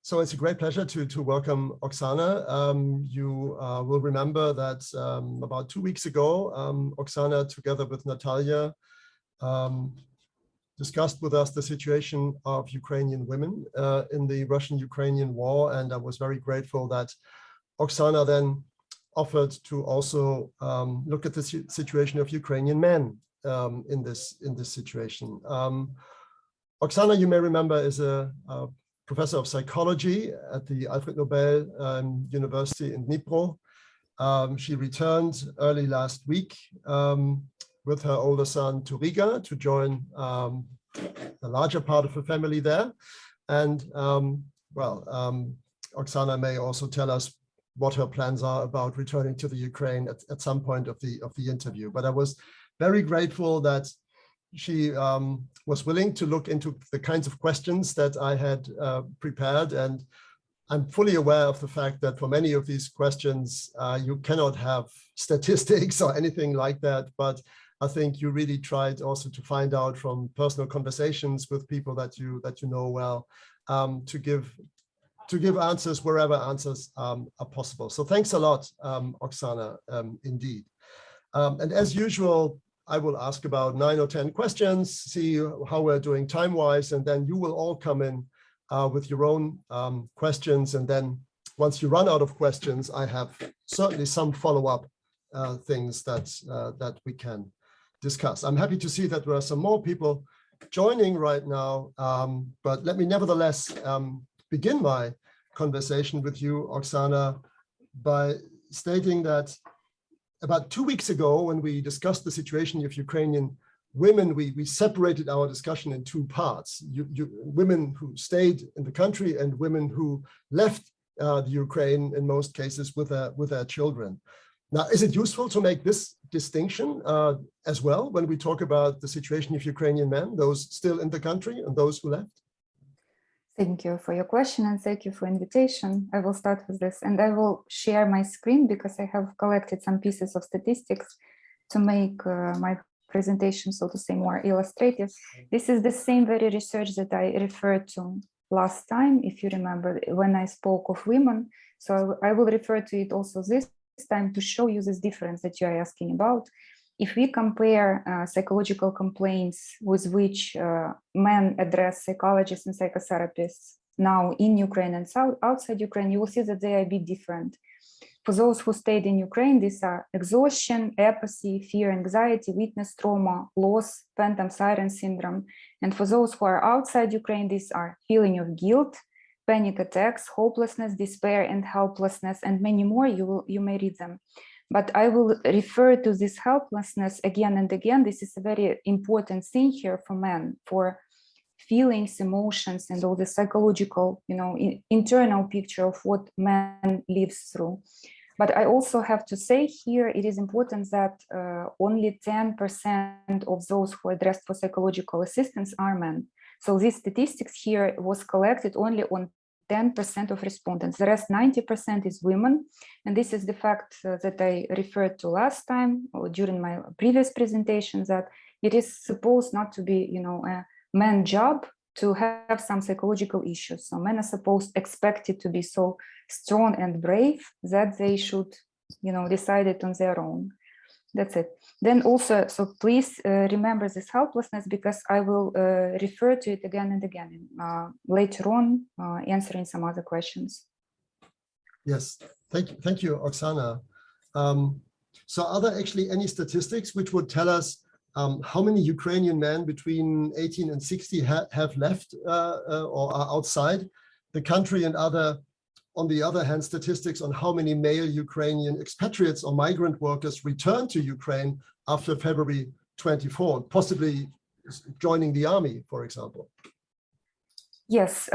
So it's a great pleasure to welcome Oxana. You will remember that about 2 weeks ago, Oxana, together with Natalia, discussed with us the situation of Ukrainian women in the Russian-Ukrainian war. And I was very grateful that Oxana then offered to also look at the situation of Ukrainian men in this situation. Oxana, you may remember, is a professor of psychology at the Alfred Nobel University in Dnipro. She returned early last week with her older son to Riga to join a larger part of her family there. And Oxana may also tell us what her plans are about returning to the Ukraine at some point of the interview. But I was very grateful that she was willing to look into the kinds of questions that I had prepared. And I'm fully aware of the fact that for many of these questions, you cannot have statistics or anything like that. But I think you really tried also to find out from personal conversations with people that you know well, to give answers wherever answers are possible. So thanks a lot, Oxana, indeed. And as usual, I will ask about 9 or 10 questions, see how we're doing time-wise, and then you will all come in with your own questions. And then once you run out of questions, I have certainly some follow-up things that we can discuss. I'm happy to see that there are some more people joining right now, but let me nevertheless begin my conversation with you, Oxana, by stating that about 2 weeks ago, when we discussed the situation of Ukrainian women, we separated our discussion in 2 parts. Women who stayed in the country and women who left the Ukraine, in most cases, with their children. Now, is it useful to make this distinction as well when we talk about the situation of Ukrainian men, those still in the country and those who left? Thank you for your question and thank you for invitation. I will start with this and I will share my screen because I have collected some pieces of statistics to make my presentation, so to say, more illustrative. This is the same very research that I referred to last time, if you remember, when I spoke of women. So I will refer to it also this time to show you this difference that you are asking about. If we compare psychological complaints with which men address psychologists and psychotherapists now in Ukraine and outside Ukraine, you will see that they are a bit different. For those who stayed in Ukraine, these are exhaustion, apathy, fear, anxiety, witness trauma, loss, phantom siren syndrome. And for those who are outside Ukraine, these are feeling of guilt, panic attacks, hopelessness, despair, and helplessness, and many more. You may read them. But I will refer to this helplessness again and again. This is a very important thing here for men, for feelings, emotions, and all the psychological, internal picture of what man lives through. But I also have to say here, it is important that only 10% of those who are addressed for psychological assistance are men. So these statistics here was collected only on 10% of respondents. The rest 90% is women. And this is the fact that I referred to last time or during my previous presentation, that it is supposed not to be, a man's job to have some psychological issues. So men are expected to be so strong and brave that they should, decide it on their own. That's it. Then also, so please remember this helplessness because I will refer to it again and again later on, answering some other questions. Yes, thank you, Oxana. So are there actually any statistics which would tell us how many Ukrainian men between 18 and 60 have left or are outside the country, and on the other hand, statistics on how many male Ukrainian expatriates or migrant workers returned to Ukraine after February 24, possibly joining the army, for example? Yes,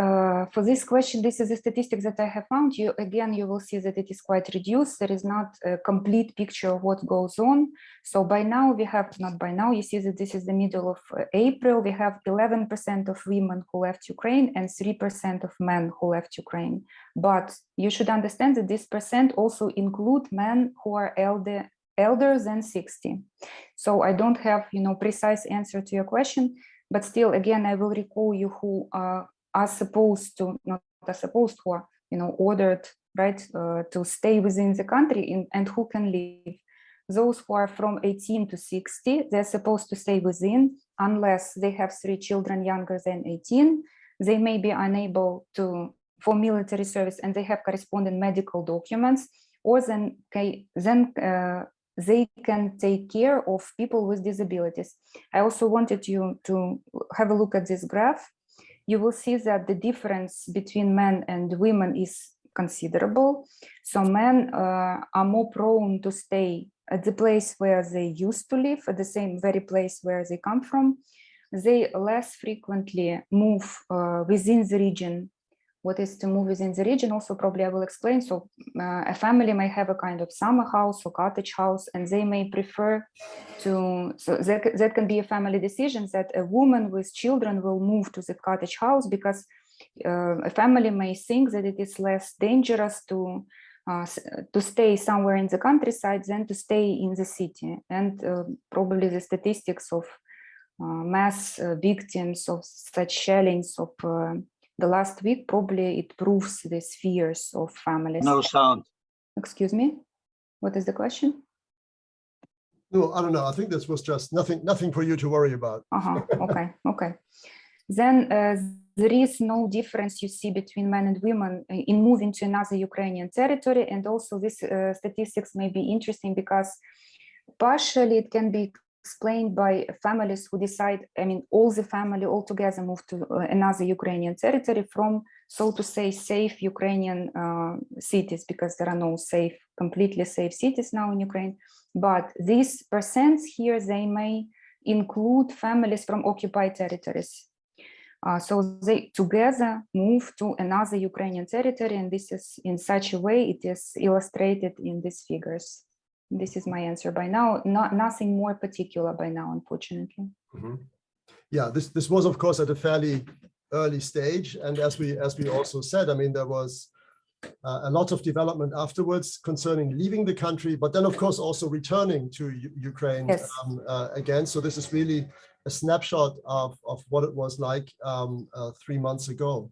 for this question, this is a statistic that I have found. You will see that it is quite reduced. There is not a complete picture of what goes on. So by now we have, not by now, you see that this is the middle of April. We have 11% of women who left Ukraine and 3% of men who left Ukraine. But you should understand that this percent also include men who are elder than 60. So I don't have, precise answer to your question, but still, again, I will recall you who are supposed to, not are supposed, who are, ordered, right, to stay within the country, and who can leave. Those who are from 18 to 60, they're supposed to stay within, unless they have 3 children younger than 18. They may be unable for military service, and they have corresponding medical documents, or then they can take care of people with disabilities. I also wanted you to have a look at this graph. You will see that the difference between men and women is considerable. So men are more prone to stay at the place where they used to live, at the same very place where they come from. They less frequently move within the region. What is to move within the region also probably I will explain. So a family may have a kind of summer house or cottage house, and they may prefer to, so that can be a family decision that a woman with children will move to the cottage house because a family may think that it is less dangerous to stay somewhere in the countryside than to stay in the city. And probably the statistics of mass victims of such shellings of the last week, probably it proves these fears of families. No sound. Excuse me? What is the question? No, I don't know. I think this was just nothing for you to worry about. Okay. Then there is no difference you see between men and women in moving to another Ukrainian territory. And also this statistics may be interesting because partially it can be explained by families who decide, all the family all together move to another Ukrainian territory from, so to say, safe Ukrainian cities, because there are no completely safe cities now in Ukraine. But these percents here, they may include families from occupied territories. So they together move to another Ukrainian territory, and this is in such a way it is illustrated in these figures. This is my answer by now. Nothing more particular by now, unfortunately. Mm-hmm. Yeah, this was of course at a fairly early stage, and as we also said, there was a lot of development afterwards concerning leaving the country, but then of course also returning to Ukraine. Yes. Again. So this is really a snapshot of what it was like 3 months ago.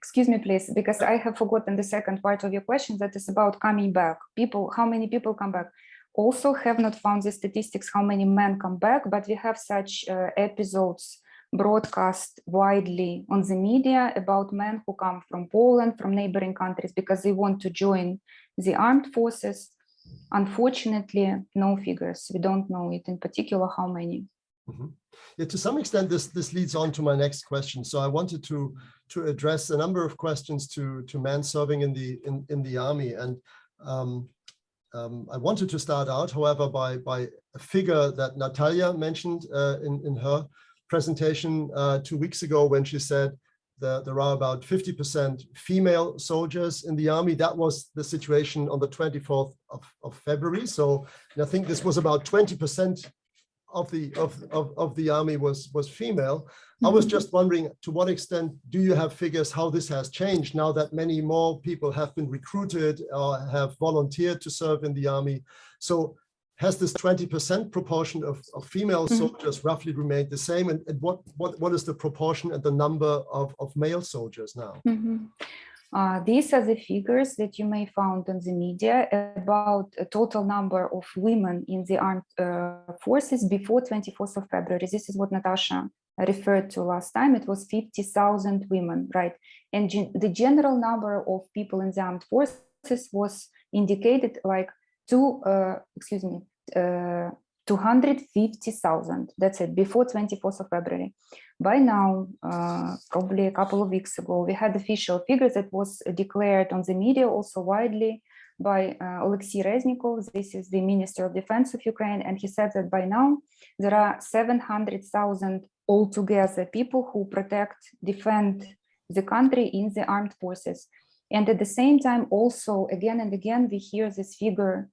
Excuse me, please, because I have forgotten the second part of your question that is about coming back. How many people come back? Also have not found the statistics how many men come back, but we have such episodes broadcast widely on the media about men who come from Poland, from neighboring countries, because they want to join the armed forces. Unfortunately, no figures. We don't know it in particular how many. Mm-hmm. Yeah, to some extent, this leads on to my next question. So I wanted to address a number of questions to men serving in the army, and I wanted to start out, however, by a figure that Natalia mentioned in her presentation 2 weeks ago, when she said that there are about 50% female soldiers in the army. That was the situation on the 24th of February. So I think this was about 20% of the army was female. Mm-hmm. I was just wondering, to what extent do you have figures how this has changed now that many more people have been recruited or have volunteered to serve in the army? So has this 20% proportion of female soldiers roughly remained the same? And what is the proportion and the number of male soldiers now? Mm-hmm. These are the figures that you may find on the media about a total number of women in the armed forces before 24th of February. This is what Natasha referred to last time. It was 50,000 women, right? And the general number of people in the armed forces was indicated like 250,000. That's it, before 24th of February. By now, probably a couple of weeks ago, we had official figures that was declared on the media also widely by Alexei Reznikov. This is the Minister of Defense of Ukraine. And he said that by now, there are 700,000 altogether people who defend the country in the armed forces. And at the same time, also, again and again, we hear this figure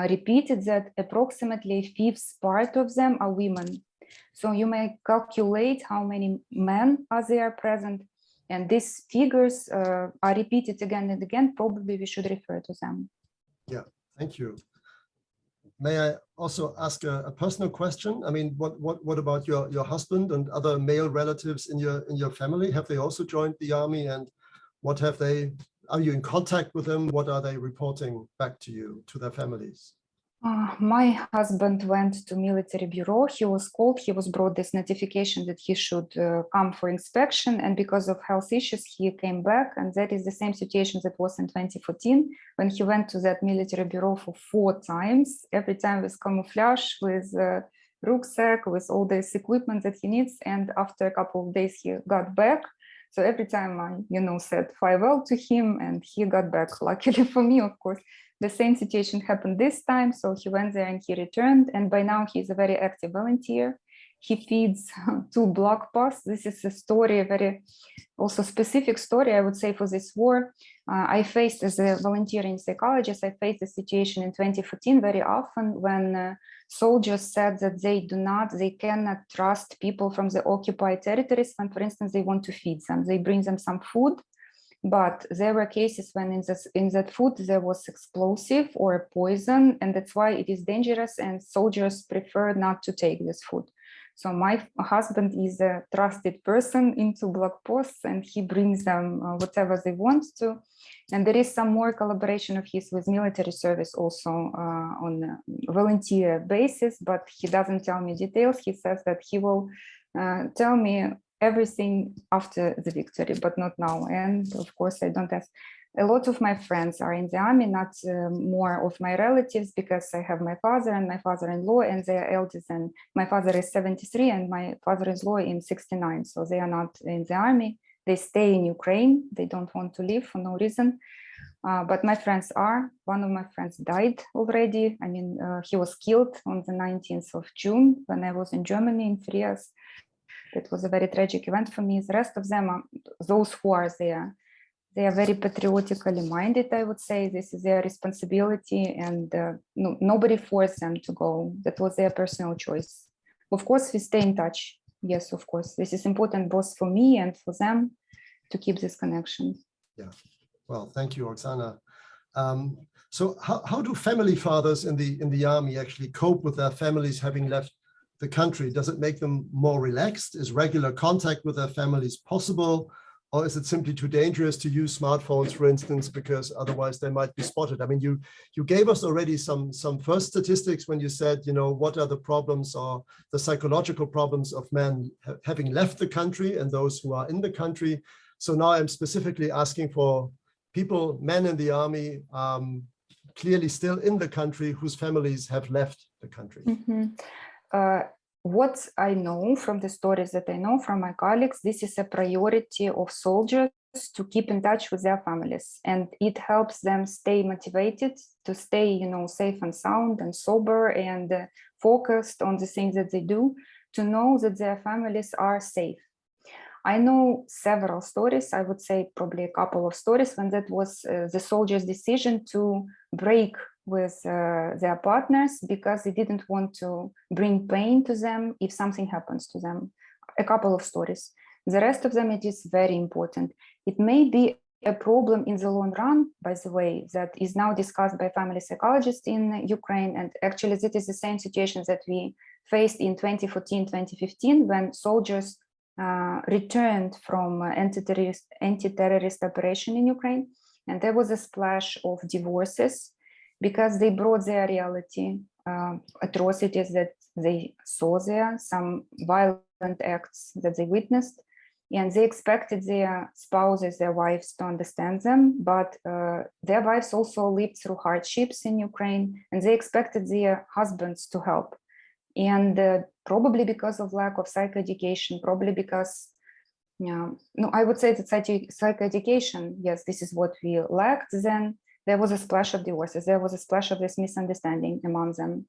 repeated that approximately a fifth part of them are women. So you may calculate how many men are there present, and these figures are repeated again and again. Probably we should refer to them. Yeah, thank you. may I also ask a personal question? I mean, what about your husband and other male relatives in your family? Have they also joined the army, and what have they? Are you in contact with them? What are they reporting back to you, to their families? My husband went to military bureau. He was called, he was brought this notification that he should come for inspection, and because of health issues he came back, and that is the same situation that was in 2014 when he went to that military bureau for 4 times, every time with camouflage, with rucksack, with all this equipment that he needs, and after a couple of days he got back. So every time I, said farewell to him, and he got back. Luckily for me, of course. The same situation happened this time, so he went there and he returned, and by now he's a very active volunteer. He feeds 2 block posts. This is a story, a very also specific story, I would say, for this war. I faced, as a volunteering psychologist, I faced the situation in 2014 very often when soldiers said that they cannot trust people from the occupied territories when, for instance, they want to feed them. They bring them some food, but there were cases when in that food there was explosive or poison, and that's why it is dangerous, and soldiers prefer not to take this food. So my husband is a trusted person into block posts, and he brings them whatever they want to. And there is some more collaboration of his with military service also on a volunteer basis, but he doesn't tell me details. He says that he will tell me everything after the victory, but not now. And of course, I don't ask. A lot of my friends are in the army, not more of my relatives, because I have my father and my father-in-law, and they are elders, and my father is 73 and my father-in-law is 69. So they are not in the army. They stay in Ukraine. They don't want to leave for no reason. But my friends are. One of my friends died already. I mean, he was killed on the 19th of June when I was in Germany in FRIAS. It was a very tragic event for me. The rest of them, those who are there, they are very patriotically minded, I would say. This is their responsibility, and nobody forced them to go. That was their personal choice. Of course, we stay in touch. Yes, of course. This is important both for me and for them to keep this connection. Yeah. Well, thank you, Oksana. So how do family fathers in the army actually cope with their families having left the country? Does it make them more relaxed? Is regular contact with their families possible? Or is it simply too dangerous to use smartphones, for instance, because otherwise they might be spotted? I mean, you gave us already some first statistics when you said, what are the problems or the psychological problems of men having left the country and those who are in the country. So now I'm specifically asking for people, men in the army, clearly still in the country, whose families have left the country. Mm-hmm. What I know from the stories that I know from my colleagues, this is a priority of soldiers to keep in touch with their families, and it helps them stay motivated, to stay, safe and sound and sober and focused on the things that they do, to know that their families are safe. I know several stories, I would say probably a couple of stories, when that was the soldiers' decision to break with their partners because they didn't want to bring pain to them if something happens to them. A couple of stories. The rest of them, it is very important. It may be a problem in the long run, by the way, that is now discussed by family psychologists in Ukraine. And actually, that is the same situation that we faced in 2014, 2015, when soldiers returned from anti-terrorist operation in Ukraine. And there was a splash of divorces because they brought their reality, atrocities that they saw there, some violent acts that they witnessed, and they expected their spouses, their wives, to understand them, but their wives also lived through hardships in Ukraine, and they expected their husbands to help. And probably because of lack of psychoeducation, probably because, I would say that psychoeducation, yes, this is what we lacked then. There was a splash of divorces. There was a splash of this misunderstanding among them.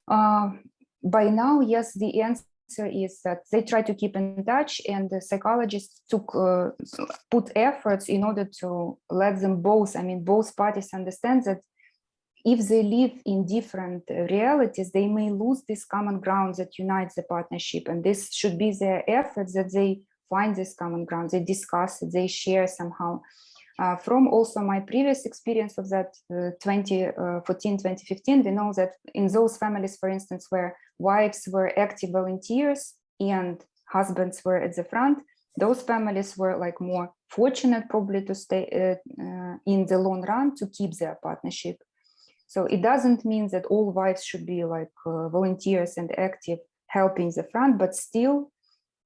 By now, yes, the answer is that they try to keep in touch, and the psychologists put efforts in order to let them both parties understand that if they live in different realities, they may lose this common ground that unites the partnership. And this should be their efforts, that they find this common ground, they discuss it, they share somehow. From also my previous experience of that 2014, 2015, we know that in those families, for instance, where wives were active volunteers and husbands were at the front, those families were like more fortunate probably to stay in the long run to keep their partnership. So it doesn't mean that all wives should be like volunteers and active helping the front, but still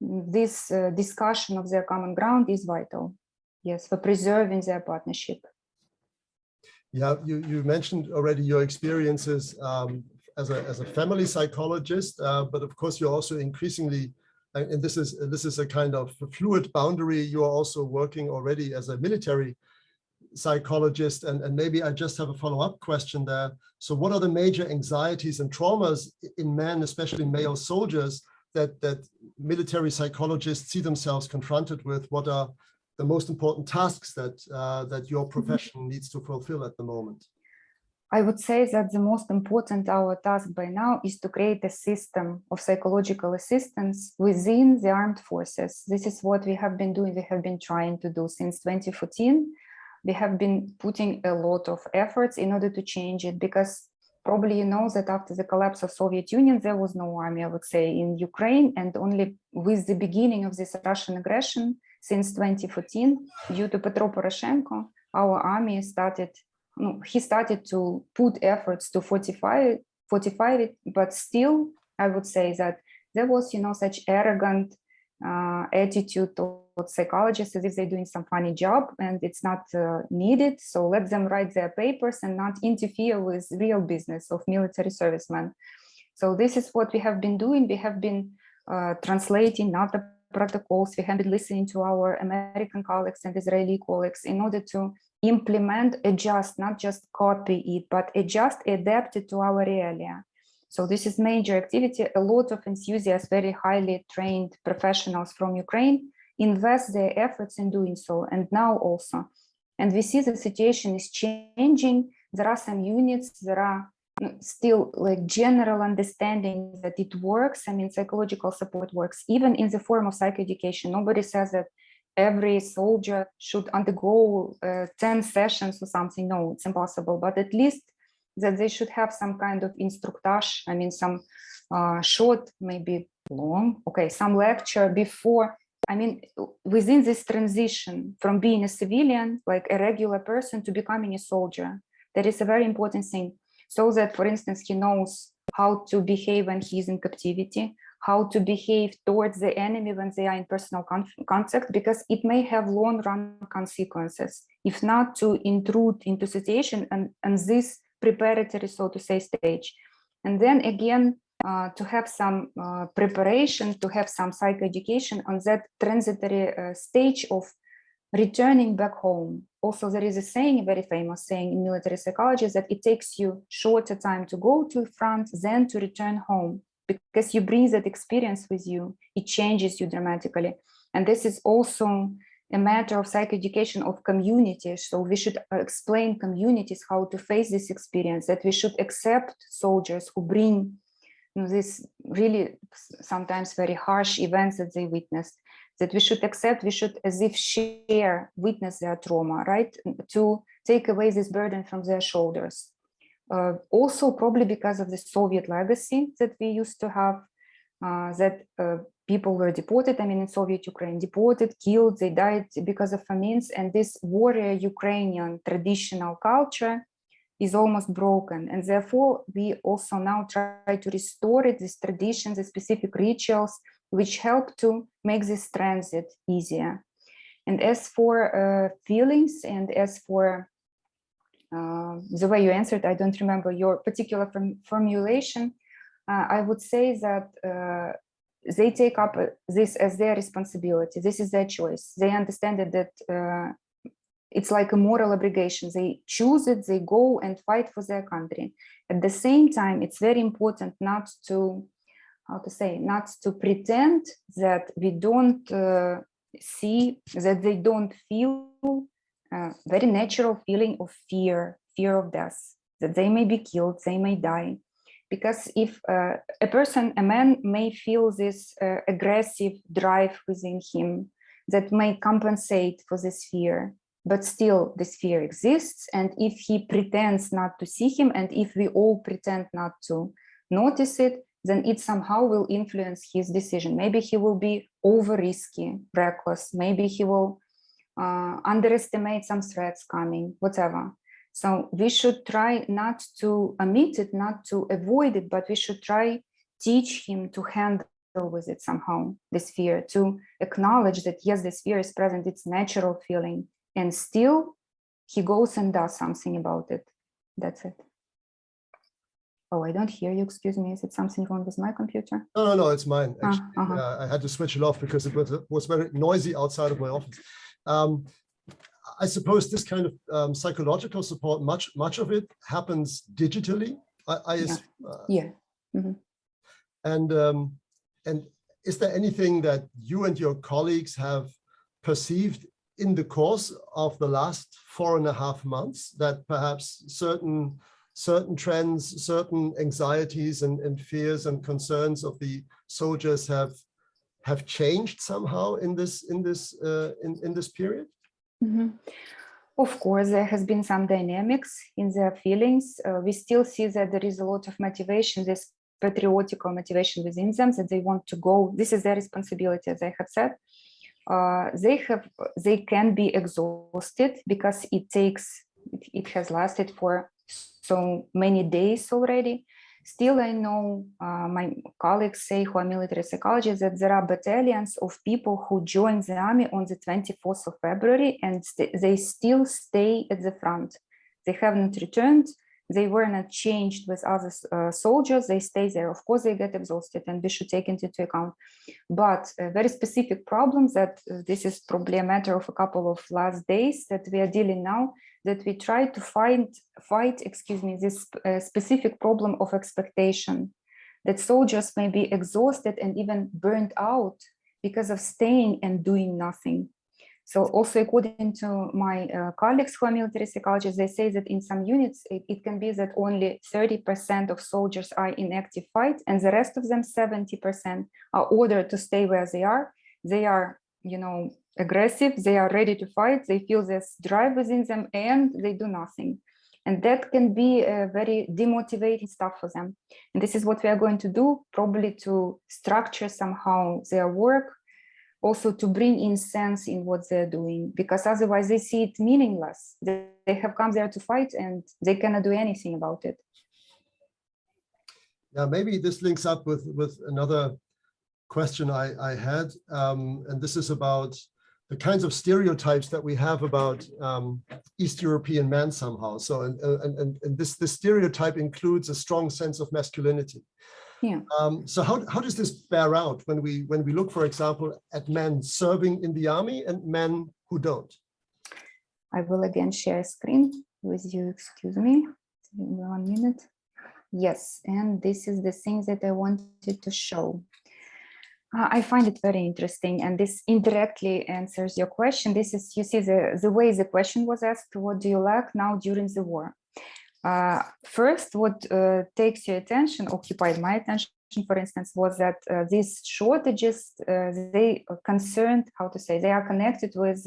this discussion of their common ground is vital. Yes, for preserving their partnership. Yeah, you mentioned already your experiences as a family psychologist, but of course you're also increasingly, and this is a kind of fluid boundary. You are also working already as a military psychologist, and maybe I just have a follow-up question there. So, what are the major anxieties and traumas in men, especially male soldiers, that military psychologists see themselves confronted with? What are the most important tasks that your profession needs to fulfill at the moment? I would say that the most important our task by now is to create a system of psychological assistance within the armed forces. This is what we have been doing. We have been trying to do since 2014. We have been putting a lot of efforts in order to change it, because probably you know that after the collapse of Soviet Union, there was no army, I would say, in Ukraine, and only with the beginning of this Russian aggression since 2014, due to Petro Poroshenko, our army started, he started to put efforts to fortify it, but still, I would say that there was, such arrogant attitude towards psychologists as if they're doing some funny job and it's not needed. So let them write their papers and not interfere with real business of military servicemen. So this is what we have been doing. We have been translating NATO protocols. We have been listening to our American colleagues and Israeli colleagues in order to implement, adjust, not just copy it, but adjust, adapt it to our realia. So this is major activity. A lot of enthusiasts, very highly trained professionals from Ukraine invest their efforts in doing so, and now also. And we see the situation is changing. There are some units, there are still like general understanding that it works. I mean, psychological support works, even in the form of psychoeducation. Nobody says that every soldier should undergo 10 sessions or something. No, it's impossible, but at least that they should have some kind of instructage, I mean, some short, maybe long, some lecture before, I mean, within this transition from being a civilian, like a regular person, to becoming a soldier. That is a very important thing. So that, for instance, he knows how to behave when he's in captivity, how to behave towards the enemy when they are in personal contact, because it may have long-run consequences, if not to intrude into situation and this preparatory, so to say, stage. And then again, to have some preparation, to have some psychoeducation on that transitory stage of returning back home. Also, there is a saying, a very famous saying in military psychology, that it takes you shorter time to go to the front than to return home, because you bring that experience with you. It changes you dramatically. And this is also a matter of psychoeducation of communities. So we should explain communities how to face this experience, that we should accept soldiers who bring this really sometimes very harsh events that they witnessed, that we should accept, we should as if share, witness their trauma, right? To take away this burden from their shoulders. Also probably because of the Soviet legacy that we used to have, that people were deported, I mean in Soviet Ukraine, deported, killed, they died because of famines, and this warrior Ukrainian traditional culture is almost broken, and therefore we also now try to restore it, these traditions, the specific rituals, which help to make this transit easier. And as for feelings, and as for the way you answered, I don't remember your particular formulation, I would say that they take up this as their responsibility. This is their choice. They understand that it's like a moral obligation. They choose it, they go and fight for their country. At the same time, it's very important not to, not to pretend that we don't see, that they don't feel very natural feeling of fear of death, that they may be killed, they may die. Because if a person, a man may feel this aggressive drive within him that may compensate for this fear, but still this fear exists. And if he pretends not to see him, and if we all pretend not to notice it, then it somehow will influence his decision. Maybe he will be over risky, reckless. Maybe he will underestimate some threats coming, whatever. So we should try not to omit it, not to avoid it, but we should try teach him to handle with it somehow, this fear, to acknowledge that yes, this fear is present, it's natural feeling, and still he goes and does something about it. That's it. Oh, I don't hear you, excuse me. Is it something wrong with my computer? No, it's mine. Actually, I had to switch it off because it was very noisy outside of my office. I suppose this kind of psychological support, much of it happens digitally. Yeah. Mm-hmm. And is there anything that you and your colleagues have perceived in the course of the last 4.5 months that perhaps certain trends, certain anxieties and fears and concerns of the soldiers have changed somehow in this period? Mm-hmm. Of course, there has been some dynamics in their feelings. We still see that there is a lot of motivation, this patriotical motivation within them, that they want to go. This is their responsibility, as I have said. They can be exhausted because it has lasted for so many days already. Still, I know my colleagues say, who are military psychologists, that there are battalions of people who joined the army on the 24th of February, and they still stay at the front. They have not returned. They were not changed with other soldiers. They stay there. Of course, they get exhausted, and we should take it into account. But very specific problems that this is probably a matter of a couple of last days that we are dealing now, that we try to fight, this specific problem of expectation, that soldiers may be exhausted and even burned out because of staying and doing nothing. So also, according to my colleagues who are military psychologists, they say that in some units, it can be that only 30% of soldiers are in active fight, and the rest of them, 70%, are ordered to stay where they are. They are, aggressive, they are ready to fight, they feel this drive within them, and they do nothing. And that can be a very demotivating stuff for them. And this is what we are going to do, probably to structure somehow their work, also to bring in sense in what they're doing, because otherwise they see it meaningless. They have come there to fight and they cannot do anything about it. Yeah, maybe this links up with another question I had, and this is about the kinds of stereotypes that we have about East European men somehow. So, and this stereotype includes a strong sense of masculinity. Yeah. So how does this bear out when we look, for example, at men serving in the army and men who don't? I will again share a screen with you. Excuse me, 1 minute. Yes, and this is the thing that I wanted to show. I find it very interesting, and this indirectly answers your question. This is, you see, the way the question was asked: what do you lack now during the war? First, what takes your attention, occupied my attention, for instance, was that these shortages, they are concerned, they are connected with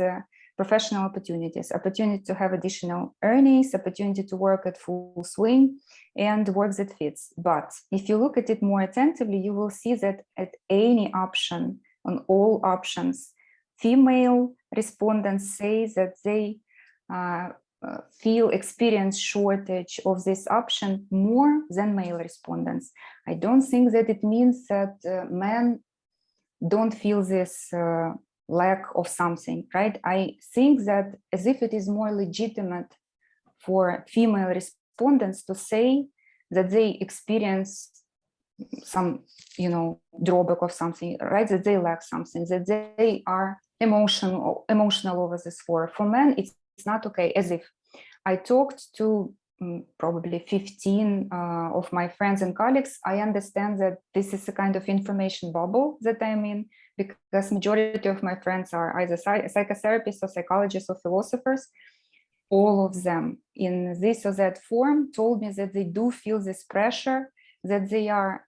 professional opportunities, opportunity to have additional earnings, opportunity to work at full swing, and work that fits. But if you look at it more attentively, you will see that at any option, on all options, female respondents say that they experience shortage of this option more than male respondents. I don't think that it means that men don't feel this lack of something, right? I think that as if it is more legitimate for female respondents to say that they experience some, drawback of something, right? That they lack something, that they are emotional over this war. For men, it's not okay. As if I talked to probably 15 of my friends and colleagues, I understand that this is a kind of information bubble that I'm in, because majority of my friends are either psychotherapists or psychologists or philosophers. All of them in this or that form told me that they do feel this pressure, that they are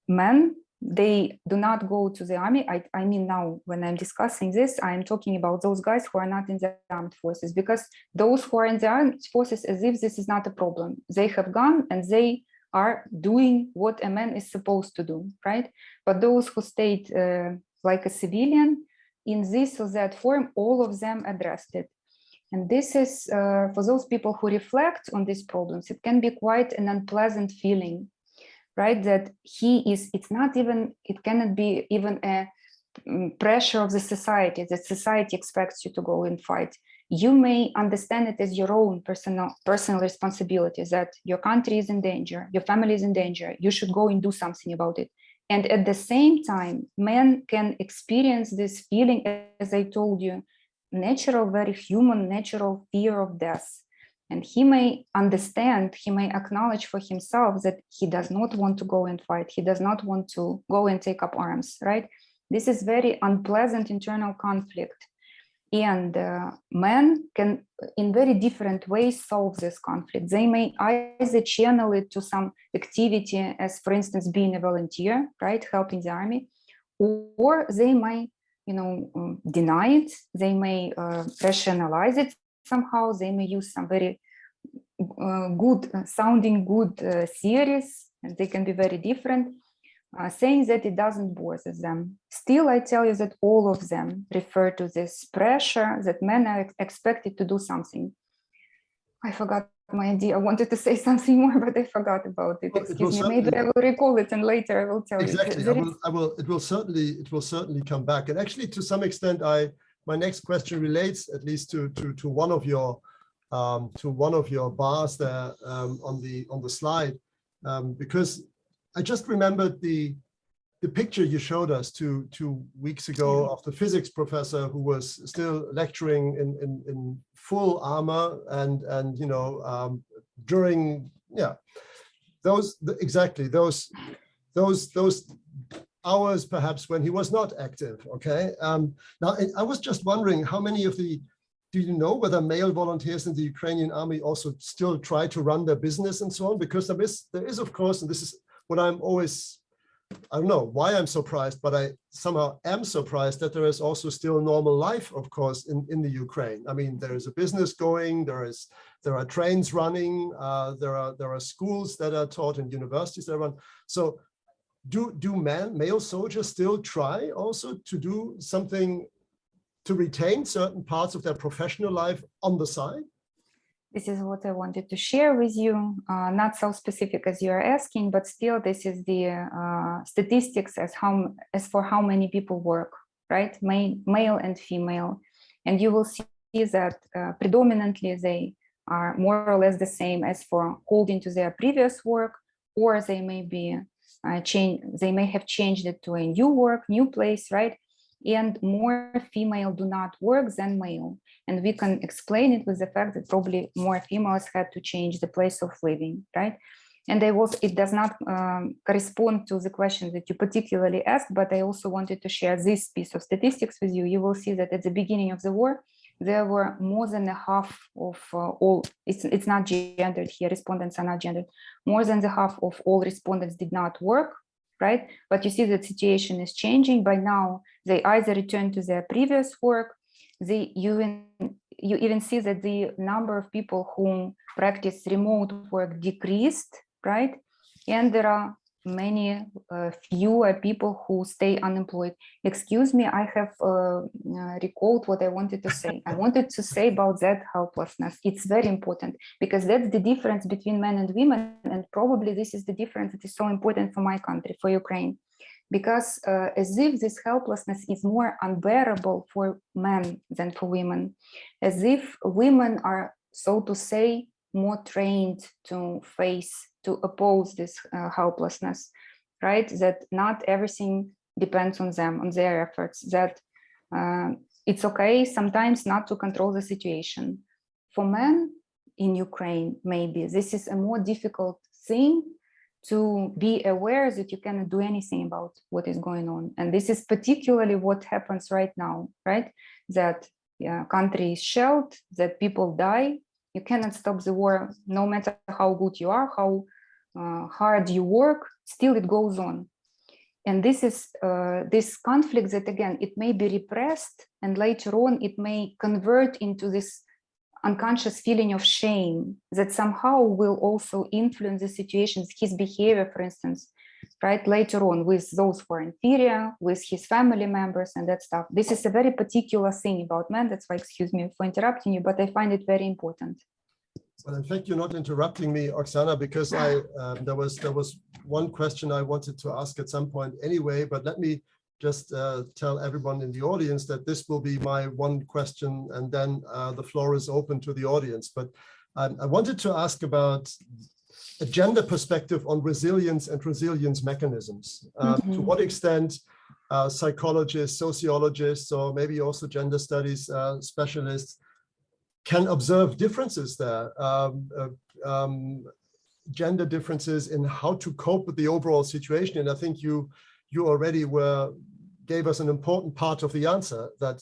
men they do not go to the army. I mean, now when I'm discussing this, I'm talking about those guys who are not in the armed forces, because those who are in the armed forces, as if this is not a problem. They have gone and they are doing what a man is supposed to do, right? But those who stayed like a civilian in this or that form, all of them addressed it. And this is, for those people who reflect on these problems, it can be quite an unpleasant feeling, right? That it's not even, it cannot be even a pressure of the society, that society expects you to go and fight. You may understand it as your own personal responsibility, that your country is in danger, your family is in danger, you should go and do something about it. And at the same time, men can experience this feeling, as I told you, natural, very human, natural fear of death. And he may understand, he may acknowledge for himself that he does not want to go and fight. He does not want to go and take up arms, right? This is very unpleasant internal conflict. And men can, in very different ways, solve this conflict. They may either channel it to some activity, as for instance, being a volunteer, right, helping the army, or they may, deny it. They may rationalize it somehow. They may use some very sounding theories, and they can be very different. Saying that it doesn't bother them. Still, I tell you that all of them refer to this pressure that men are expected to do something. I forgot my idea. I wanted to say something more, but I forgot about it. Well, Excuse me. Maybe I will recall it, and later I will tell you. Exactly. I will. It will certainly come back. And actually, to some extent, my next question relates at least to one of your bars there on the slide, because I just remembered the picture you showed us two weeks ago of the physics professor who was still lecturing in full armor and during those hours perhaps when he was not active. Okay. Now I was just wondering how many of the, do you know whether male volunteers in the Ukrainian army also still try to run their business and so on? Because there is of course, and this is what I'm always, I don't know why I'm surprised, but I somehow am surprised that there is also still normal life, of course, in the Ukraine. I mean, there is a business going, there are trains running, there are schools that are taught and universities that run. So do male soldiers still try also to do something to retain certain parts of their professional life on the side? This is what I wanted to share with you, not so specific as you are asking, but still this is the statistics as for how many people work, right? Male and female. And you will see that predominantly they are more or less the same as for holding to their previous work, or they may be they may have changed it to a new place, right? And more female do not work than male. And we can explain it with the fact that probably more females had to change the place of living, right? And it does not correspond to the question that you particularly asked, but I also wanted to share this piece of statistics with you. You will see that at the beginning of the war, there were more than a half of all, it's not gendered here, respondents are not gendered, more than the half of all respondents did not work, right? But you see that situation is changing. By now, they either return to their previous work, you even see that the number of people who practice remote work decreased, right? And there are many fewer people who stay unemployed. Excuse me, I have recalled what I wanted to say. I wanted to say about that helplessness. It's very important because that's the difference between men and women, and probably this is the difference that is so important for my country, for Ukraine. Because as if this helplessness is more unbearable for men than for women, as if women are, so to say, more trained to oppose this helplessness, right? That not everything depends on them, on their efforts, that it's okay sometimes not to control the situation. For men in Ukraine, maybe this is a more difficult thing, to be aware that you cannot do anything about what is going on. And this is particularly what happens right now, right? That country is shelled, that people die. You cannot stop the war, no matter how good you are, how hard you work, still it goes on. And this is this conflict that, again, it may be repressed, and later on it may convert into this unconscious feeling of shame that somehow will also influence the situations, his behavior, for instance, right, later on with those who are inferior, with his family members and that stuff. This is a very particular thing about men. That's why, excuse me for interrupting you, but I find it very important. Well, in fact, you're not interrupting me, Oxana, because there was one question I wanted to ask at some point anyway, but let me just tell everyone in the audience that this will be my one question, and then the floor is open to the audience. But I wanted to ask about a gender perspective on resilience and resilience mechanisms. To what extent psychologists, sociologists, or maybe also gender studies specialists can observe differences there, gender differences in how to cope with the overall situation. And I think you already gave us an important part of the answer, that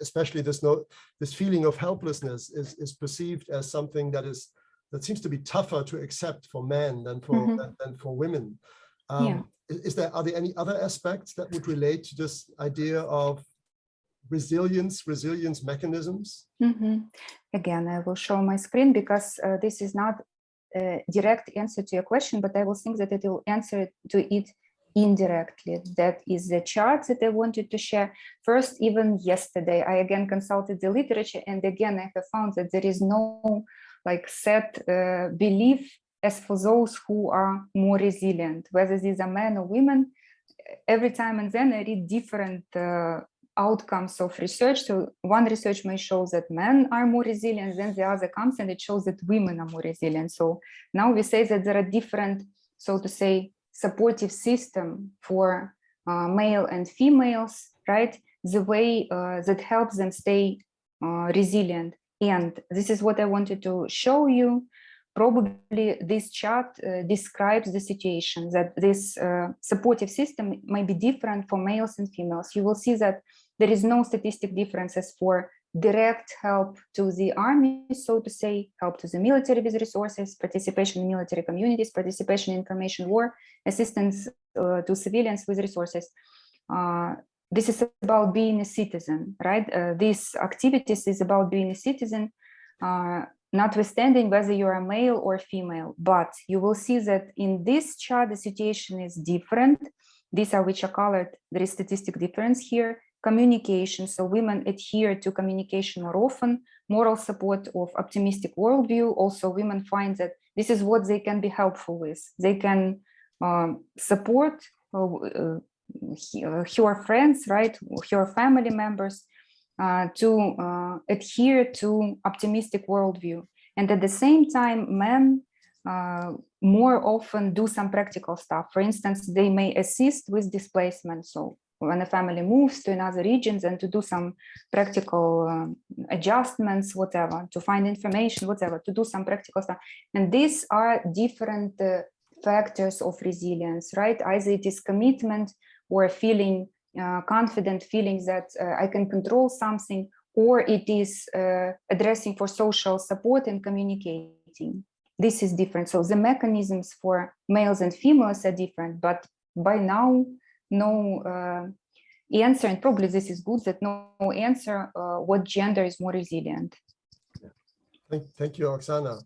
especially this feeling of helplessness is perceived as something that seems to be tougher to accept for men than for women. Are there any other aspects that would relate to this idea of resilience mechanisms? Again, I will show my screen because this is not a direct answer to your question, but I will think that it will answer to it indirectly. That is the chart that I wanted to share. First, even yesterday, I again consulted the literature, and again, I have found that there is no set belief as for those who are more resilient, whether these are men or women. Every time and then I read different outcomes of research. So one research may show that men are more resilient, then the other comes and it shows that women are more resilient. So now we say that there are different, so to say, supportive system for male and females, right? The way that helps them stay resilient. And this is what I wanted to show you. Probably this chart describes the situation that this supportive system may be different for males and females. You will see that there is no statistic differences for direct help to the army, so to say, help to the military with resources, participation in military communities, participation in information war, assistance to civilians with resources. This is about being a citizen, right? These activities is about being a citizen, notwithstanding whether you're a male or female. But you will see that in this chart, the situation is different. These are which are colored. There is statistic difference here. Communication, so women adhere to communication more often. Moral support of optimistic worldview. Also, women find that this is what they can be helpful with. They can support her friends, right, her family members, to adhere to optimistic worldview. And at the same time, men more often do some practical stuff. For instance, they may assist with displacement. So when a family moves to another region, and to do some practical adjustments, whatever, to find information, whatever, to do some practical stuff. And these are different factors of resilience, right? Either it is commitment or feeling confident, feeling that I can control something, or it is addressing for social support and communicating. This is different. So the mechanisms for males and females are different, but by now, no answer, and probably this is good, that no answer what gender is more resilient. Thank you, Oksana.